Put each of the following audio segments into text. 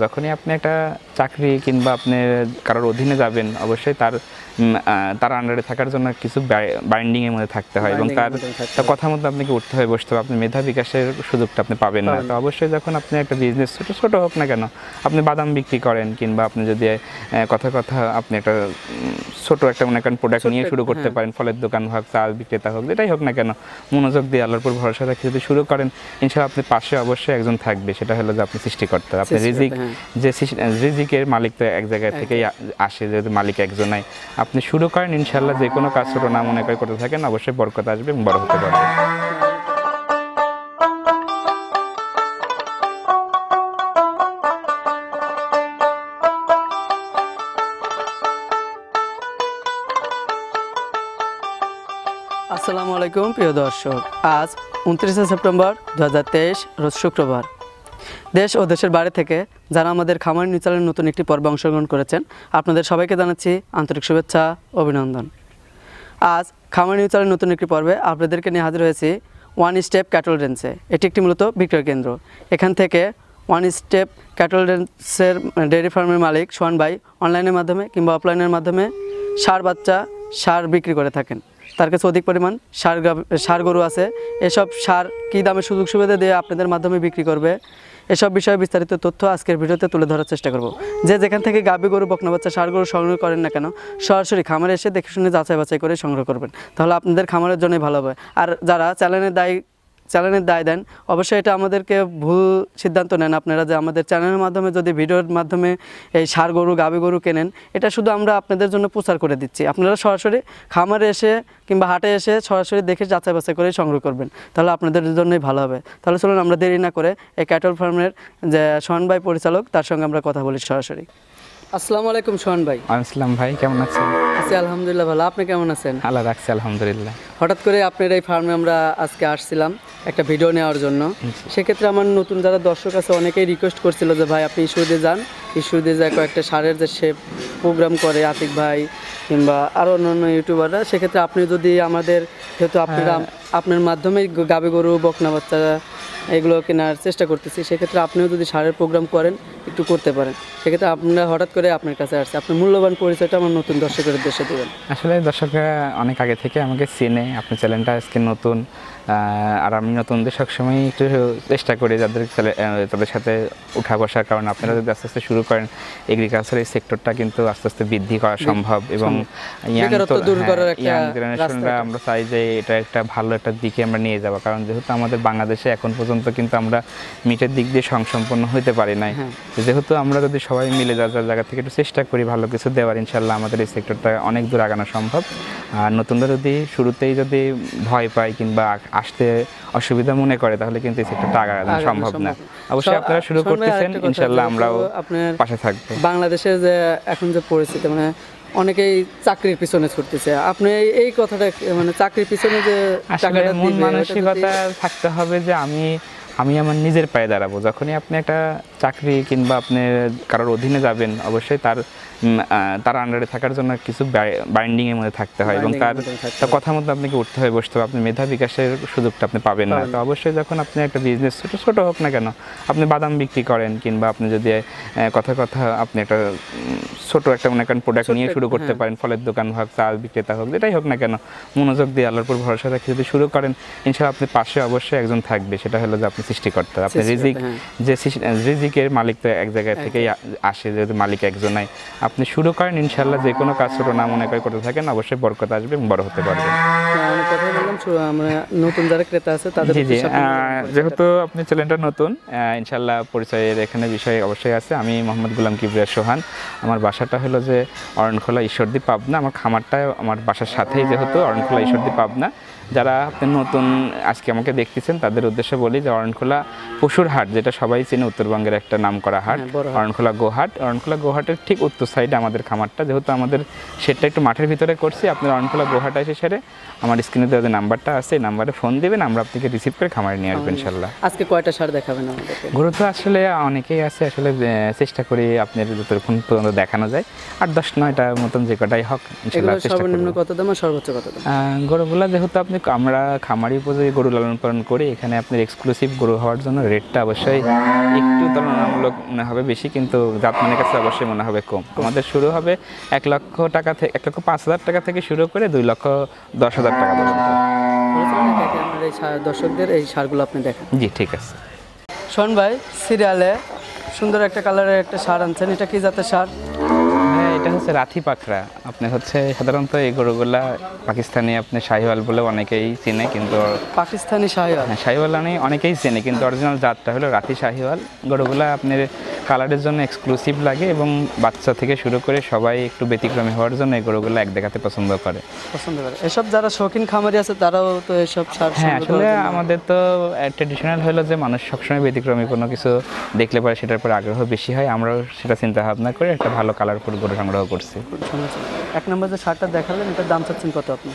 যখনই আপনি একটা চাকরি কিংবা আপনি কারোর অধীনে যাবেন অবশ্যই তার আন্ডারে থাকার জন্য কিছু বাইন্ডিং এর মধ্যে থাকতে হয় এবং তার কথা মতো আপনাকে উঠতে হয়, বসতে হবে। আপনি মেধা বিকাশের সুযোগটা আপনি পাবেন না। তো অবশ্যই যখন আপনি একটা বিজনেস ছোট হোক না কেন, আপনি বাদাম বিক্রি করেন কিংবা আপনি যদি কথা আপনি একটা ছোট একটা মনে করেন প্রোডাক্ট নিয়ে শুরু করতে পারেন, ফলের দোকান হোক, চাল বিক্রেতা হোক, যেটাই হোক না কেন, মনোযোগ দিয়ে আল্লাহর উপর ভরসা রেখে যদি শুরু করেন, ইনশাআল্লাহ আপনি পাশে অবশ্যই একজন থাকবে। সেটা হলো যে আপনি সৃষ্টিকর্তা। আপনি রিজিকের মালিক তো এক জায়গা থেকেই আসে, যেহেতু মালিক একজনাই। আপনি শুরু করেন, ইনশাআল্লাহ যে কোনো কাজ ছোট না মনে করে করতে থাকেন, অবশ্যই বরকত আসবে এবং বড় হতে পারবে। আসসালামু আলাইকুম প্রিয় দর্শক, আজ 29শে সেপ্টেম্বর 2023 রোজ শুক্রবার। দেশ ও দেশের বাইরে থেকে যারা আমাদের খামার নিউজ চ্যানেলের নতুন একটি পর্বে অংশগ্রহণ করেছেন, আপনাদের সবাইকে জানাচ্ছি আন্তরিক শুভেচ্ছা, অভিনন্দন। আজ খামার নিউজ চ্যানেলের নতুন একটি পর্বে আপনাদেরকে নিয়ে হাজির হয়েছি ওয়ান স্টেপ ক্যাটল রেঞ্জে। এটি একটি মূলত বিক্রয় কেন্দ্র। এখান থেকে ওয়ান স্টেপ ক্যাটল রেঞ্জের ডেয়ারি ফার্মের মালিক সোহান ভাই অনলাইনের মাধ্যমে কিংবা অফলাইনের মাধ্যমে সার বিক্রি করে থাকেন। তার কাছে অধিক পরিমাণ সার গরু আছে। এসব সার কী দামে সুযোগ সুবিধা দিয়ে আপনাদের মাধ্যমে বিক্রি করবে, এসব বিষয়ে বিস্তারিত তথ্য আজকের ভিডিওতে তুলে ধরার চেষ্টা করব। যেখান থেকে গাভী গরু, বকনা বাচ্চা, সার গরু সংগ্রহ করেন না কেন, সরাসরি খামারে এসে দেখে শুনে যাচাই বাছাই করে সংগ্রহ করবেন, তাহলে আপনাদের খামারের জন্যই ভালো হবে। আর যারা চ্যানেলের দায় দেন, অবশ্যই এটা আমাদেরকে ভুল সিদ্ধান্ত নেন আপনারা, যে আমাদের চ্যানেলের মাধ্যমে যদি ভিডিওর মাধ্যমে এই সার গরু, গাভী গরু কেনেন, এটা শুধু আমরা আপনাদের জন্য প্রচার করে দিচ্ছি। আপনারা সরাসরি খামারে এসে কিংবা হাটে এসে সরাসরি দেখে যাচাই বাছাই করে সংগ্রহ করবেন, তাহলে আপনাদের জন্যই ভালো হবে। তাহলে চলুন আমরা দেরি না করে এই ক্যাটল ফার্মের যে সোহান ভাই পরিচালক, তার সঙ্গে আমরা কথা বলি সরাসরি। আসসালামু আলাইকুম সোহান ভাই। আসসালাম ভাই, কেমন আছেন? আছি আলহামদুলিল্লাহ ভালো। আপনি কেমন আছেন? আল্লাহ রাখছি আলহামদুলিল্লাহ। হঠাৎ করে আপনার এই ফার্মে আমরা আজকে আসছিলাম একটা ভিডিও নেওয়ার জন্য। সেক্ষেত্রে আমার নতুন যারা দর্শক আছে অনেকেই রিকোয়েস্ট করছিল যে ভাই আপনি ইস্যুতে যান, ইস্যুতে যায় কয়েকটা সারের যে সে প্রোগ্রাম করে আতিক ভাই কিংবা আরও অন্যান্য ইউটিউবাররা, সেক্ষেত্রে আপনি যদি আমাদের, যেহেতু আপনার মাধ্যমে গাভী গরু, বকনা বাচ্চা এগুলো কেনার চেষ্টা করতেছি, সেক্ষেত্রে আপনিও যদি সারের প্রোগ্রাম করেন, একটু করতে পারেন। সেক্ষেত্রে আপনারা হঠাৎ করে আপনার কাছে আসছে, আপনার মূল্যবান পরিচয়টা আমার নতুন দর্শকের উদ্দেশ্যে দেবেন। আসলে দর্শকরা অনেক আগে থেকে আমাকে চেনে, আপনার চ্যানেলটা আজকে নতুন, আর আমি নতুনদের সবসময় একটু চেষ্টা করি তাদের সাথে উঠা বসার, কারণ আপনারা যদি আস্তে আস্তে শুরু করেন, এগ্রিকালচার এই সেক্টরটা কিন্তু আস্তে আস্তে বৃদ্ধি করা সম্ভব এবং ইয়াং জেনারেশনরা আমরা চাই যে এটা একটা ভালো একটা দিকে আমরা নিয়ে যাবো। কারণ যেহেতু আমাদের বাংলাদেশে এখন পর্যন্ত কিন্তু আমরা মিটের দিক দিয়ে স্বয়ংসম্পন্ন হতে পারি নাই, যেহেতু আমরা যদি সবাই মিলে যার জায়গা থেকে একটু চেষ্টা করি ভালো কিছু দেওয়ার, ইনশাল্লাহ আমাদের এই সেক্টরটা অনেক দূর আগানো সম্ভব। আর নতুনরা যদি শুরুতেই যদি ভয় পায় কিংবা আসতে অসুবিধা মনে করে, তাহলে কিন্তু এই সেক্টরটা আগানো সম্ভব না। অবশ্যই আপনারা শুরু করতেছেন, ইনশাল্লাহ আমরাও পাশে থাকবো। বাংলাদেশের যে এখন যে পরিস্থিতি, মানে অনেকেই চাকরির পিছনে ছুটতেছে, আপনি এই কথাটা মানে চাকরির পিছনে যে টাকাটা মন মানসিকতা থাকতে হবে যে আমি আমার নিজের পায়ে দাঁড়াবো। যখনই আপনি একটা চাকরি কিংবা আপনি কারোর অধীনে যাবেন, অবশ্যই তার আন্ডারে থাকার জন্য কিছু বাইন্ডিং এর মধ্যে থাকতে হয় এবং তার কথা মতো আপনাকে উঠতে হয়, বসতে হবে। আপনি মেধা বিকাশের সুযোগটা আপনি পাবেন না। তো অবশ্যই যখন আপনি একটা বিজনেস ছোট হোক না কেন, আপনি বাদাম বিক্রি করেন কিংবা আপনি যদি কথা আপনি একটা ছোট একটা মনে করেন প্রোডাক্ট নিয়ে শুরু করতে পারেন, ফলের দোকান হোক, চাল বিক্রেতা হোক, যেটাই হোক না কেন, মনোযোগ দিয়ে আল্লাহর উপর ভরসা রেখে যদি শুরু করেন, ইনশাআল্লাহ আপনি পাশে অবশ্যই একজন থাকবে। সেটা হলো যে আপনি সৃষ্টিকর্তা। আপনি রিজিকের মালিক তো এক জায়গা থেকেই আসে, যেহেতু মালিক একজনাই। আপনি শুরু করেন, ইনশাআল্লাহ যে কোনো কাজ ছোট না মনে করে করতে থাকেন, অবশ্যই বরকত আসবে এবং বড় হতে পারবে। আমরা নতুন যারা ক্রেতা আছে তাদের, যেহেতু আপনি চ্যানেলটা নতুন, ইনশাআল্লাহ পরিচয়ের এখানে বিষয় অবশ্যই আছে। আমি মোহাম্মদ গোলাম কিবরিয়া সোহান। আমার বাসাটা হলো যে অরণখোলা, ঈশ্বরদী, পাবনা। আমার খামারটা আমার বাসার সাথেই, যেহেতু অরণখোলা, ঈশ্বরদী, পাবনা। যারা আপনি নতুন আজকে আমাকে দেখতেছেন, তাদের উদ্দেশ্যে বলি যে অরণখোলা পশুর হাট, যেটা সবাই চেনে, উত্তরবঙ্গের একটা নাম করা হাট, অরণখোলা গোহাট। অরণখোলা গোহাটের ঠিক উত্তর সাইডে আমাদের খামারটা। যেহেতু আমাদের সেটটা একটু মাঠের ভিতরে করছি, আপনার অরণখোলা গোহাট এসে সেরে আমার স্ক্রিনে দেওয়া যে নাম্বারটা আছে, এই নাম্বারে ফোন দেবেন, আমরা আপনাকে রিসিভ করে খামারে নিয়ে আসবেন ইনশাআল্লাহ। আজকে কয়টা সার দেখাবেন আমাদেরকে? গরু তো আসলে অনেকেই আছে, আসলে চেষ্টা করি আপনার যতক্ষণ পর্যন্ত দেখানো যায় 8-10-9টার মতন যে কটাই হোক ইনশাআল্লাহ চেষ্টা করব। সর্বনিম্ন কত দাম আর সর্বোচ্চ কত দাম? গরুগুলা যেহেতু আপনি আমরা খামারি উপযোগী গরু লালন পালন করি। এখানে আপনার এক্সক্লুসিভ গরু হওয়ার জন্য রেটটা অবশ্যই একটু তুলনামূলক মনে হবে বেশি, কিন্তু জাতমানের কাছে অবশ্যই মনে হবে কম। আমাদের শুরু হবে 1 লক্ষ টাকা থেকে 1,05,000 টাকা থেকে শুরু করে 2,10,000 টাকা পর্যন্ত। আপনার এই দর্শকদের এই সারগুলো আপনি দেখেন। জি ঠিক আছে। শোন ভাই, সিরিয়ালে সুন্দর একটা কালারের একটা সার আনছেন, এটা কি জাতের সার? হ্যাঁ, এটা হচ্ছে রাথি পাকড়া। আপনার হচ্ছে সাধারণত এই গরুগুলা পাকিস্তানি আপনি শাহিওয়াল বলে অনেকেই চেনে, কিন্তু পাকিস্তানি শাহিওয়াল। হ্যাঁ, শাহিওয়াল অনেকেই চেনে, কিন্তু অরিজিনাল জাতটা হলো রাথি শাহিওয়াল। গরুগুলা আপনার কালারের জন্য এক্সক্লুসিভ লাগে এবং বাচ্চা থেকে শুরু করে সবাই একটু ব্যতিক্রমী হওয়ার জন্য এই গরুগুলো এক দেখাতে পছন্দ করে। এসব যারা শৌখিন খামারি আছে তারাও তো এসব সার। হ্যাঁ, আসলে আমাদের তো ট্রেডিশনাল হলো যে মানুষ সবসময় ব্যতিক্রমী কোনো কিছু দেখলে পরে সেটার পর আগ্রহ বেশি হয়। আমরাও সেটা চিন্তা ভাবনা করে একটা ভালো কালারফুল গরু সংগ্রহ করছি। 1 নম্বর যে সারটা দেখালেন, এটার দাম চাচ্ছেন কত আপনি?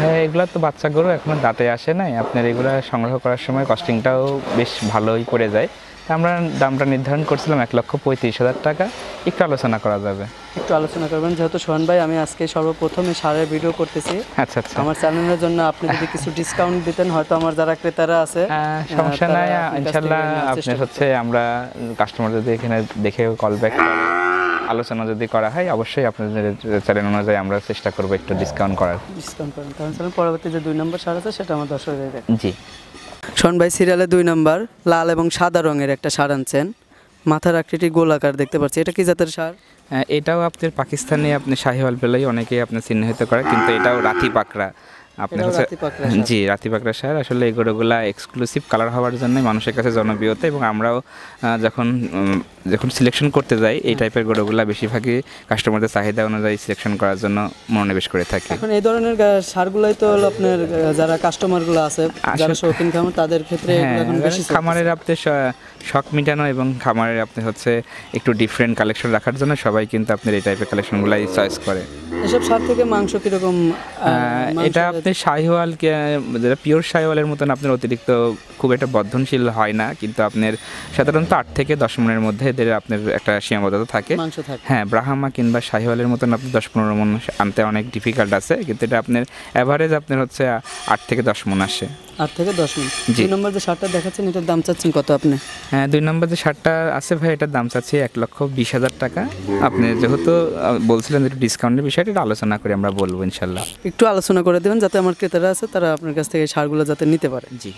হ্যাঁ, এগুলো তো বাচ্চা গরু এখনো দাঁতে আসে নাই। আপনার এগুলো সংগ্রহ করার সময় কস্টিংটাও বেশ ভালোই পড়ে যায়। আমরা দামটা নির্ধারণ করছিলাম 1,35,000 টাকা। একটু আলোচনা করা যাবে? একটু আলোচনা করবেন, যেহেতু সোহান ভাই আমি আজকে সর্বপ্রথম এই সারের ভিডিও করতেছি। আচ্ছা আচ্ছা। আমার চ্যানেলের জন্য আপনি যদি কিছু ডিসকাউন্ট দিতেন, হয়তো আমার যারা ক্রেতারা আছে। সমস্যা নাই, ইনশাল্লাহ। আপনার হচ্ছে আমরা কাস্টমার যদি এখানে দেখে কল ব্যাক আলোচনা যদি করা হয়, অবশ্যই আপনাদের চ্যানেল অনুযায়ী আমরা চেষ্টা করবো একটু ডিসকাউন্ট করার। ডিসকাউন্ট করেন, কারণ পরবর্তী যে 2 নম্বর সার আছে সেটা আমার দর্শকদের দেখেন। জি। শোন ভাই, সিরিয়ালে 2 নম্বর লাল এবং সাদা রঙের একটা সার আনছেন, মাথার আকৃতি গোলাকার দেখতে পাচ্ছি, এটা কি জাতের সার? এটাও আপনার পাকিস্তানি আপনি শাহিওয়াল পেলেই অনেকেই আপনার চিহ্নিত করে, কিন্তু এটাও রাথি পাকড়া। আপনার হচ্ছে জি রাথি পাকড়া সার। আসলে এই গরুগুলা এক্সক্লুসিভ কালার হওয়ার জন্য মানুষের কাছে জনপ্রিয়তা, এবং আমরাও যখন সিলেকশন করতে যাই এই টাইপের গরুগুলা বেশিরভাগই কাস্টমারদের চাহিদা অনুযায়ী সিলেকশন করার জন্য মনোনিবেশ করে থাকি। এখন এই ধরনের সারগুলাই তো হলো আপনার যারা কাস্টমারগুলো আছে, যারা শৌখিন খামার, তাদের ক্ষেত্রে এখন বেশি খামারের আপনার শখ মিটানো এবং খামারের আপনি হচ্ছে একটু ডিফারেন্ট কালেকশন রাখার জন্য সবাই কিন্তু আপনার এই টাইপের কালেকশনগুলাই চয়েস করে। এসব সার থেকে মাংস কিরকম? এটা আপনি শাহিওয়াল, যেটা পিওর শাহিওয়ালের মতন আপনার অতিরিক্ত খুব একটা বর্ধনশীল হয় না, কিন্তু আপনার সাধারণত 8 থেকে 10 মনের মধ্যে এদের আপনার একটা সীমাবদ্ধতা থাকে। হ্যাঁ, ব্রাহ্মা কিংবা শাহিওয়ালের মতন আপনি 10-15 মন আনতে অনেক ডিফিকাল্ট আছে, কিন্তু এটা আপনার অ্যাভারেজ আপনার হচ্ছে 8 থেকে 10 মন আসে। 8 থেকে 10 মন। 2 নম্বর যে শার্টটা দেখাচ্ছেন, এটার দাম চাচ্ছেন কত আপনি? হ্যাঁ, 2 নম্বর যে শার্টটা আছে ভাই, এটার দাম চাচ্ছি 1,20,000 টাকা। আপনি যেহেতু বলছিলেন একটু ডিসকাউন্টের বিষয়টা, এটা আলোচনা করে আমরা বলবো ইনশাল্লাহ। একটু আলোচনা করে দেবেন যাতে আমার ক্রেতারা আছে তারা আপনার কাছ থেকে সারগুলো যাতে নিতে পারে। জি।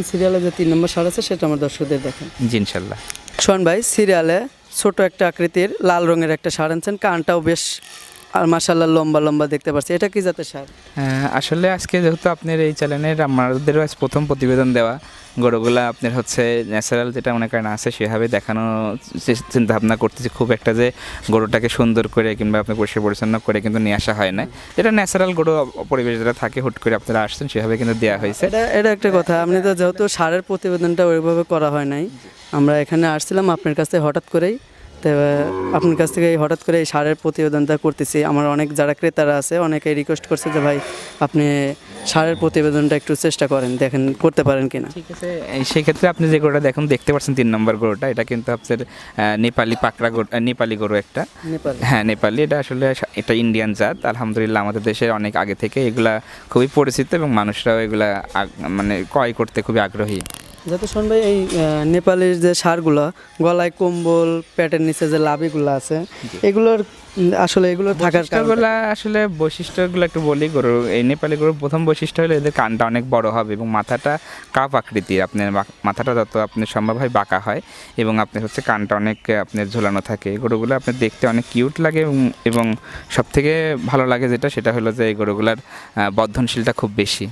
সিরিয়ালে যে 3 নম্বর সার আছে সেটা আমার দর্শকদের দেখেন। জি ইনশাল্লাহ। শোন ভাই, সিরিয়ালে ছোট একটা আকৃতির লাল রঙের একটা সার আনছেন, কানটাও বেশ আর মাশাআল্লাহ লম্বা লম্বা দেখতে পাচ্ছি, এটা কি জাতের সার? আসলে আজকে যেহেতু আপনার এই চ্যানেলের আমাদেরও আজ প্রথম প্রতিবেদন দেওয়া, গরুগুলা আপনার হচ্ছে ন্যাচারাল যেটা মনে করেন আছে সেভাবে দেখানো চিন্তা ভাবনা করতেছি। খুব একটা যে গরুটাকে সুন্দর করে কিংবা আপনি পরিষ্কার পরিচ্ছন্ন করে কিন্তু নিয়ে আসা হয় না, যেটা ন্যাচারাল গরু পরিবেশ যেটা থাকে হুট করে আপনারা আসছেন সেভাবে কিন্তু দেওয়া হয়েছে। এটা একটা কথা, আপনি তো যেহেতু সারের প্রতিবেদনটা ওইভাবে করা হয় নাই, আমরা এখানে আসছিলাম আপনার কাছ থেকে হঠাৎ করেই, তো আপনার কাছ থেকে হঠাৎ করে এই সারের প্রতিবেদনটা করতেছি। আমার অনেক যারা ক্রেতারা আছে অনেকেই রিকোয়েস্ট করছে যে ভাই আপনি সারের প্রতিবেদনটা একটু চেষ্টা করেন, দেখেন করতে পারেন কিনা। ঠিক আছে, সেই ক্ষেত্রে আপনি যে গরুটা দেখতে পাচ্ছেন 3 নম্বর গরুটা, এটা কিন্তু আপনার নেপালি পাকড়া গরু, নেপালি গরু একটা। হ্যাঁ, নেপালি। এটা আসলে এটা ইন্ডিয়ান জাত। আলহামদুলিল্লাহ আমাদের দেশে অনেক আগে থেকে এগুলা খুবই পরিচিত এবং মানুষরাও এগুলা মানে ক্রয় করতে খুবই আগ্রহী। যাতে শোন ভাই, এই নেপালের যে সারগুলো গলায় কম্বল, পেটের নিচে যে লাভিগুলো আছে, এগুলোর আসলে এগুলো থাকার কারণগুলো আসলে বৈশিষ্ট্যগুলো একটু বলি। গরু এই নেপালি গরুর প্রথম বৈশিষ্ট্য হলো এদের কানটা অনেক বড় হবে এবং মাথাটা কাপ আকৃতির। আপনার মাথাটা যত আপনি সম্ভব হয় বাঁকা হয় এবং আপনার হচ্ছে কানটা অনেক আপনার ঝোলানো থাকে। এই গরুগুলো আপনার দেখতে অনেক কিউট লাগে এবং সবথেকে ভালো লাগে যেটা সেটা হলো যে এই গরুগুলার বর্ধনশীলটা খুব বেশি।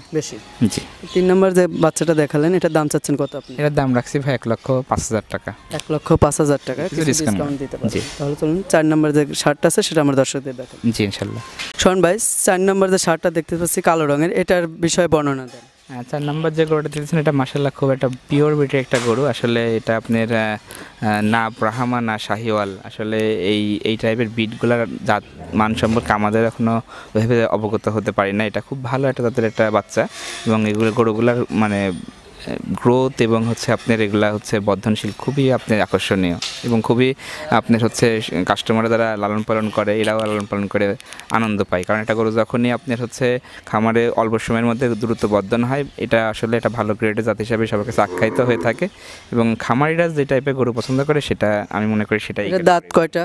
জি। 3 নম্বর যে বাচ্চাটা দেখালেন, এটার দাম চাচ্ছেন কত আপনি? এটার দাম রাখছি ভাই 1,05,000 টাকা। 1,05,000 টাকা ডিসকাউন্ট দিতে পারেন। তাহলে চলুন 4 নম্বর যে শার্টটা আছে সেটা আমার দর্শকদের দেখান। জি ইনশাল্লাহ। শোন ভাই, 4 নম্বর যে শার্টটা দেখতে পাচ্ছি কালো রঙের, এটার বিষয়ে বর্ণনা দেন। 4 নম্বর যে গরুটা দিয়েছেন এটা মাশাআল্লাহ খুব একটা পিওর বিটের একটা গরু। আসলে এটা আপনার না ব্রাহ্মা না শাহিওয়াল, আসলে এই টাইপের বিটগুলার জাত মান সম্পর্কে আমাদের এখনও ওইভাবে অবগত হতে পারি না। এটা খুব ভালো একটা জাতের একটা বাচ্চা এবং এগুলো গরুগুলার মানে গ্রোথ এবং হচ্ছে আপনার এগুলা হচ্ছে বর্ধনশীল, খুবই আপনার আকর্ষণীয় এবং খুবই আপনার হচ্ছে কাস্টমাররা যারা লালন পালন করে এরাও লালন পালন করে আনন্দ পায়। কারণ এটা গরু যখনই আপনার হচ্ছে খামারে অল্প সময়ের মধ্যে দ্রুত বর্ধন হয়, এটা আসলে এটা ভালো গ্রেডের জাত হিসাবে সবার কাছে আখ্যায়িত হয়ে থাকে এবং খামারিরা যে টাইপের গরু পছন্দ করে সেটা আমি মনে করি সেটাই। এটা দাঁত কয়টা?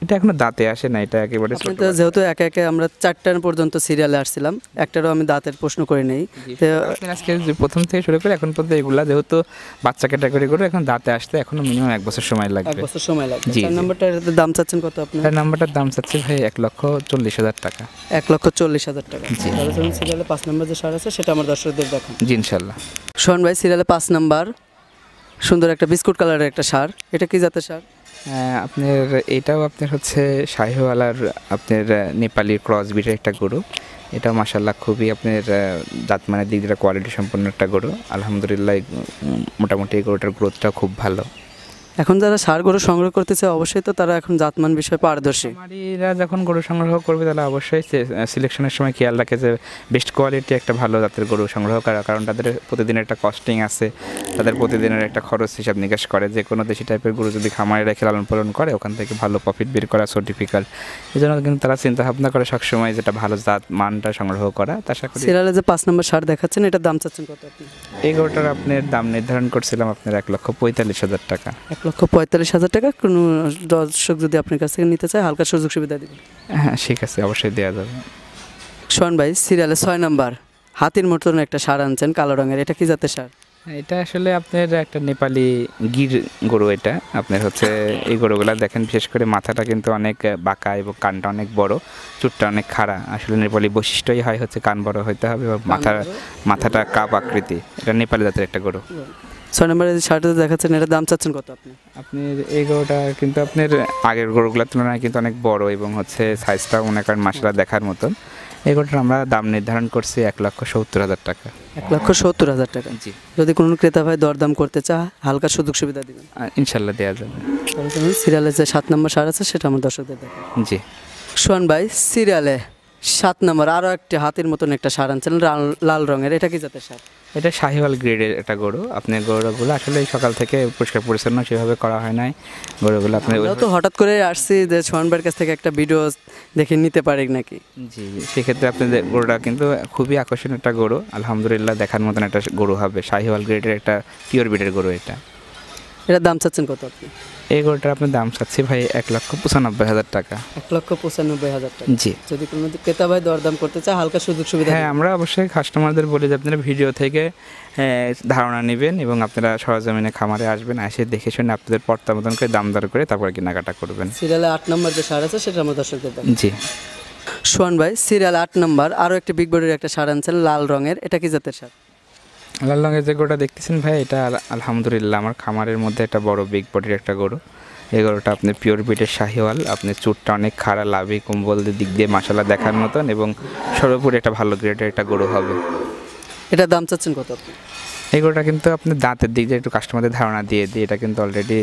এটা এখনো দাঁতে আসে না, এটা একেবারে আপনি তো যেহেতু একে একে আমরা 4টার পর্যন্ত সিরিয়ালে আসছিলাম, একটারও আমি দাঁতের প্রশ্ন করে নেই। তো আজকে যে প্রথম থেকে শুরু করে এখন পর্যন্ত এগুলা যেহেতু বাচ্চা ক্যাটাগরি করে এখন দাঁতে আসতে এখনো মিনিমাম 1 বছর সময় 1 লাগবে। বছর সময় লাগবে। জি, 4 জি। নম্বরটার দাম চাচ্ছেন কত আপনি? তার নাম্বারটার দাম চাচ্ছি ভাই 1,40,000 টাকা। 1,40,000 টাকা। তাহলে চলুন সিরিয়ালে 5 নম্বর যে সার আছে সেটা আমার দর্শকদের দেখান। জি ইনশাল্লাহ। সোহান ভাই, সিরিয়ালে 5 নাম্বার সুন্দর একটা বিস্কুট কালারের একটা সার, এটা কি জাতের সার? আপনার এটাও আপনার হচ্ছে শাহিওয়ালার আপনার নেপালি ক্রস ব্রিডের একটা গরু। এটা মাশাল্লাহ খুবই আপনার জাতমানের দিক দিয়ে কোয়ালিটি সম্পন্ন একটা গরু। আলহামদুলিল্লাহ মোটামুটি এই গরুটার গ্রোথটা খুব ভালো। এখন যারা সার গরু সংগ্রহ করতেছে অবশ্যই তো তারা এখন জাতমান বিষয়ে পারদর্শী। খামারিরা যখন গরু সংগ্রহ করবে তাহলে অবশ্যই সিলেকশনের সময় খেয়াল রাখে যে বেস্ট কোয়ালিটি একটা ভালো জাতের গরু সংগ্রহ করা, কারণ তাদের প্রতিদিনের একটা কস্টিং আছে, তাদের প্রতিদিনের একটা খরচ হিসাব নিকাশ করে। যে কোনো দেশি টাইপের গরু যদি খামারে রেখে লালন পালন করে ওখান থেকে ভালো প্রফিট বের করা সো ডিফিকাল্ট। এই জন্য কিন্তু তারা চিন্তা ভাবনা করে সবসময় যেটা ভালো জাত মানটা সংগ্রহ করা। তার সাথে সিরিয়ালে যে 5 নম্বর সার দেখাচ্ছেন এটার দাম চাচ্ছেন কত আপনি? এই গরুটার আপনার দাম নির্ধারণ করছিলাম আপনার 1,45,000 টাকা। 1,45,000 টাকা। কোনো দর্শক যদি আপনার কাছ থেকে নিতে চায় হালকা সুযোগ সুবিধা দিবেন? হ্যাঁ ঠিক আছে, অবশ্যই দেওয়া যাবে। সোহান ভাই, সিরিয়ালে 6 নাম্বার হাতির মতন একটা সার আনছেন কালো রঙের, এটা কি জাতের সার? এটা আসলে আপনার একটা নেপালি গির গরু। এটা আপনার হচ্ছে এই গরুগুলা দেখেন বিশেষ করে মাথাটা কিন্তু অনেক বাঁকা এবং কানটা অনেক বড়, চুটটা অনেক খাড়া। আসলে নেপালি বৈশিষ্ট্যই হয় হচ্ছে কান বড় হইতে হবে এবং মাথাটা কাপ আকৃতি। এটা নেপালি জাতের একটা গরু। 6 নম্বরের যে শার্টটা দেখাচ্ছেন এটার দাম চাচ্ছেন কত আপনি? আপনি এই গরুটা কিন্তু আপনার আগের গরুগুলোর তুলনায় কিন্তু অনেক বড় এবং হচ্ছে সাইজটাও মনে করেন মাশাআল্লাহ দেখার মতন। এই গরুটার আমরা দাম নির্ধারণ করছি 1,70,000 টাকা। 1,70,000 টাকা। জি, যদি কোনো ক্রেতা ভাই দরদাম করতে চায় হালকা সুযোগ সুবিধা দিবেন? ইনশাল্লাহ দেওয়া যাবে। সিরিয়ালে যে 7 নম্বর সার আছে সেটা আমার দর্শকদের দেখান। জি সোহান ভাই, সিরিয়ালে 7 নম্বর আরও একটি হাতির মতন একটা সার আনছেন লাল রঙের, এটা কি জাতের সার? এটা শাহিওয়াল গ্রেডের একটা গরু। আপনার গরুগুলো আসলে সকাল থেকে পরিষ্কার পরিচ্ছন্ন সেভাবে করা হয় নাই গরুগুলো। আপনার আমরাও তো হঠাৎ করে আসছি যে সোহান ভাইয়ের কাছ থেকে একটা ভিডিও দেখে নিতে পারি নাকি। জি জি, সেক্ষেত্রে আপনাদের গরুটা কিন্তু খুবই আকর্ষণীয় একটা গরু। আলহামদুলিল্লাহ দেখার মতন একটা গরু হবে। শাহিওয়াল গ্রেডের একটা পিওর ব্রিডের গরু এটা। এটার দাম চাচ্ছেন কত আপনি? এই গরুটার আপনার দাম চাচ্ছি ভাই 1,95,000 টাকা। 1,95,000 টাকা। জি, যদি কোনো ক্রেতা ভাই দরদাম করতে চায় হালকা সুযোগ সুবিধা হ্যাঁ আমরা অবশ্যই কাস্টমারদের বলি যে আপনারা ভিডিও থেকে ধারণা নেবেন এবং আপনারা সরজমিনে খামারে আসবেন, এসে দেখে শুনে আপনাদের পর্তা মতন করে দাম দর করে তারপরে কেনাকাটা করবেন। সিরিয়ালে 8 নম্বর যে সার আছে সেটা আমার দর্শকদের দেখান। জি, সোহান ভাই, সিরিয়াল 8 নম্বর আরও একটি বিগ বডির একটা সার আনছেন লাল রঙের, এটা কি জাতের সার? লাল রঙের যে গরুটা দেখতেছেন ভাই, এটা আলহামদুলিল্লাহ আমার খামারের মধ্যে একটা বড় বিগ বডির একটা গরু। এই গরুটা আপনি পিওর ব্রিডের শাহিওয়াল। আপনি চুটটা অনেক খাড়া, লাভি কম্বল দিক দিয়ে মাশাআল্লাহ দেখার মতন এবং সর্বোপরি একটা ভালো গ্রেডের একটা গরু হবে। এটার দাম চাচ্ছেন কত আপনি? এই গরুটা কিন্তু আপনি দাঁতের দিক দিয়ে একটু কাস্টমারদের ধারণা দিয়ে দিই, এটা কিন্তু অলরেডি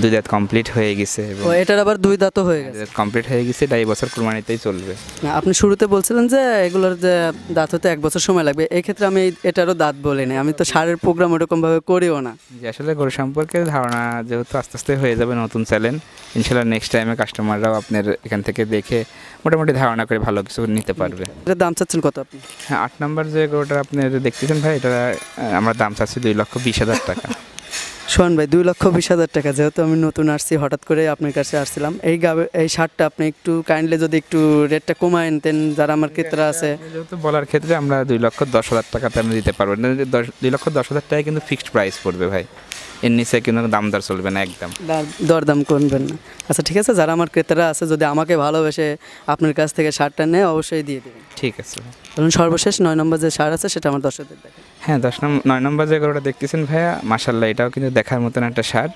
2 দাঁত কমপ্লিট হয়ে গেছে এবং ও এটার আবার 2 দাঁতও হয়ে গেছে। কমপ্লিট হয়ে গেছে। এটা এই বছর কুরবানিতেই চলবে। না, আপনি শুরুতে বলছিলেন যে এগুলোর যে দাঁত হতে 1 বছর সময় লাগবে, এই ক্ষেত্রে আমি এটারও দাঁত বলিনি, আমি তো সারের প্রোগ্রাম ওরকমভাবে করিও না। যে আসলে গরু সম্পর্কে ধারণা যেহেতু আস্তে আস্তে হয়ে যাবে, নতুন চ্যানেল ইনশাল্লাহ নেক্সট টাইমে কাস্টমাররাও আপনার এখান থেকে দেখে মোটামুটি ধারণা করে ভালো কিছু নিতে পারবে। এটার দাম চাচ্ছেন কত আপনি? হ্যাঁ, 8 নম্বর যে গরুটা আপনি দেখতেছেন ভাই, এটা আমরা দাম চাচ্ছি 2,20,000 টাকা। সোহান ভাই, 2,20,000 টাকা। যেহেতু আমি নতুন আসছি, হঠাৎ করে আপনার কাছে আসছিলাম, এই শার্টটা আপনি একটু কাইন্ডলি যদি একটু রেটটা কমায় আনতেন যারা আমার ক্রেতারা আছে। যেহেতু বলার ক্ষেত্রে আমরা 2,10,000 টাকাতে আমি দিতে পারবো না। 2,10,000 টাকা কিন্তু ফিক্সড প্রাইস পড়বে ভাই, এর নিচে কিন্তু দাম দর চলবে না একদম। দরদাম করবেন না? আচ্ছা ঠিক আছে, যারা আমার ক্রেতারা আছে যদি আমাকে ভালোবেসে আপনার কাছ থেকে শার্টটা নেয় অবশ্যই দিয়ে দেবেন। ঠিক আছে। ধরুন সর্বশেষ 9 নম্বর যে শার্ট আছে সেটা আমার দর্শকদের দেখেন। হ্যাঁ, 9 নম্বর যে গরুটা দেখতেছেন ভাইয়া, মাশাআল্লাহ এটাও কিন্তু দেখার মতন একটা সার।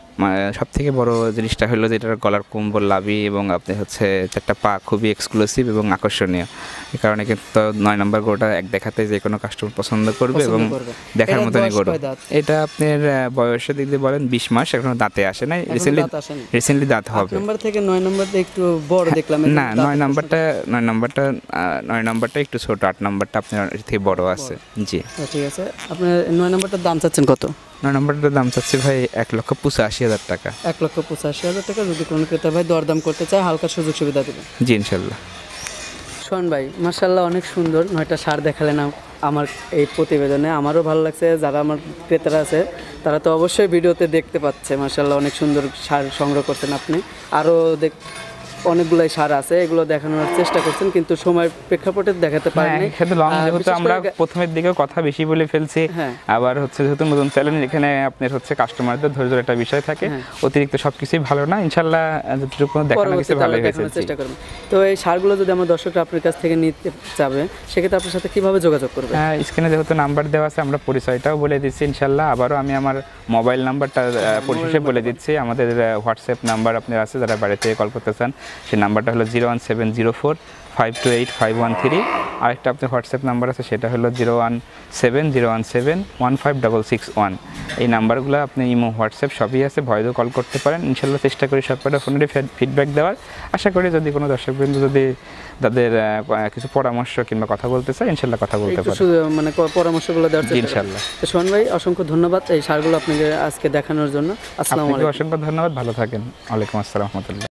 সব থেকে বড় জিনিসটা হলো যে এটার গলার কম্বল, লাভি এবং আপনি হচ্ছে 4টা পা খুবই এক্সক্লুসিভ এবং আকর্ষণীয়। এই কারণে কিন্তু 9 নম্বর গরুটা এক দেখাতে যে কোনো কাস্টমার পছন্দ করবে এবং দেখার মতনই গরু। এটা আপনার বয়সের দিক দিয়ে বলেন 20 মাস, এখনো দাঁতে আসে নাই, রিসেন্টলি দাঁত হবে। 8 নম্বর থেকে 9 নম্বরটা একটু বড় দেখলাম। না, 9 নাম্বারটা একটু ছোট, 8 নাম্বারটা আপনার থেকে বড় আছে। জি ঠিক আছে, আপনার 9 নম্বরটার দাম চাচ্ছেন কত? 9 নম্বরটার দাম চাচ্ছি ভাই 1,85,000 টাকা। 1,85,000 টাকা। যদি কোনো ক্রেতা ভাই দরদাম করতে চায় হালকা সুযোগ সুবিধা দেবেন। জি ইনশাল্লাহ। শোন ভাই, মাশাআল্লাহ অনেক সুন্দর 9টা ষাঁড় দেখালেন আমার এই প্রতিবেদনে। আমারও ভালো লাগছে, যারা আমার ক্রেতারা আছে তারা তো অবশ্যই ভিডিওতে দেখতে পাচ্ছে। মাশাআল্লাহ অনেক সুন্দর ষাঁড় সংগ্রহ করছেন আপনি। আরও অনেকগুলাই ষাঁড় আছে, এগুলো দেখানোর চেষ্টা করছেন কিন্তু সময় প্রেক্ষাপটে দেখাতে পারেননি। সেটা লং, যেহেতু আমরা প্রথমের দিকে কথা বেশি বলে ফেলছি, আবার হচ্ছে যেহেতু নতুন চ্যালেঞ্জ, এখানে আপনার হচ্ছে কাস্টমারদের ধৈর্যের একটা বিষয় থাকে, অতিরিক্ত সবকিছুই ভালো না। ইনশাআল্লাহ যতটুকু দেখানো কিছু ভালো হয়েছে চেষ্টা করবেন। তো এই ষাঁড়গুলো যদি আমার দর্শকরা আপনার কাছ থেকে নিতে চাবে সেক্ষেত্রে আপনার সাথে কিভাবে যোগাযোগ করবে? স্ক্রিনে যেহেতু নাম্বার দেওয়া আছে, আমরা পরিচয়টাও বলে দিচ্ছি ইনশাআল্লাহ। আবারও আমি আমার মোবাইল নাম্বারটা পরিশেষে বলে দিচ্ছি। আমাদের হোয়াটসঅ্যাপ নাম্বার আপনার আছে, যারা বাড়ি থেকে কল করতে চান সেই নাম্বারটা হলো 01704528513। আরেকটা আপনার হোয়াটসঅ্যাপ নাম্বার আছে, সেটা হলো 01701715661। এই নাম্বারগুলো আপনি ইমো, হোয়াটসঅ্যাপ সবই আছে, ভয়েসও কল করতে পারেন। ইনশাল্লাহ চেষ্টা করি সবকটা ফোনেরই ফিডব্যাক দেওয়ার। আশা করি যদি কোনো দর্শকবৃন্দ যদি তাদের কিছু পরামর্শ কিংবা কথা বলতে চায়, ইনশাল্লাহ কথা বলতে পারে, মানে পরামর্শগুলো দেওয়ার চেষ্টা ইনশাল্লাহ। তো সোহান ভাই, অসংখ্য ধন্যবাদ এই ষাঁড়গুলো আপনাকে আজকে দেখানোর জন্য। আসসালামু আলাইকুম। অসংখ্য ধন্যবাদ, ভালো থাকেন। ওয়ালাইকুম আসসালাম রহমতুল্লাহ।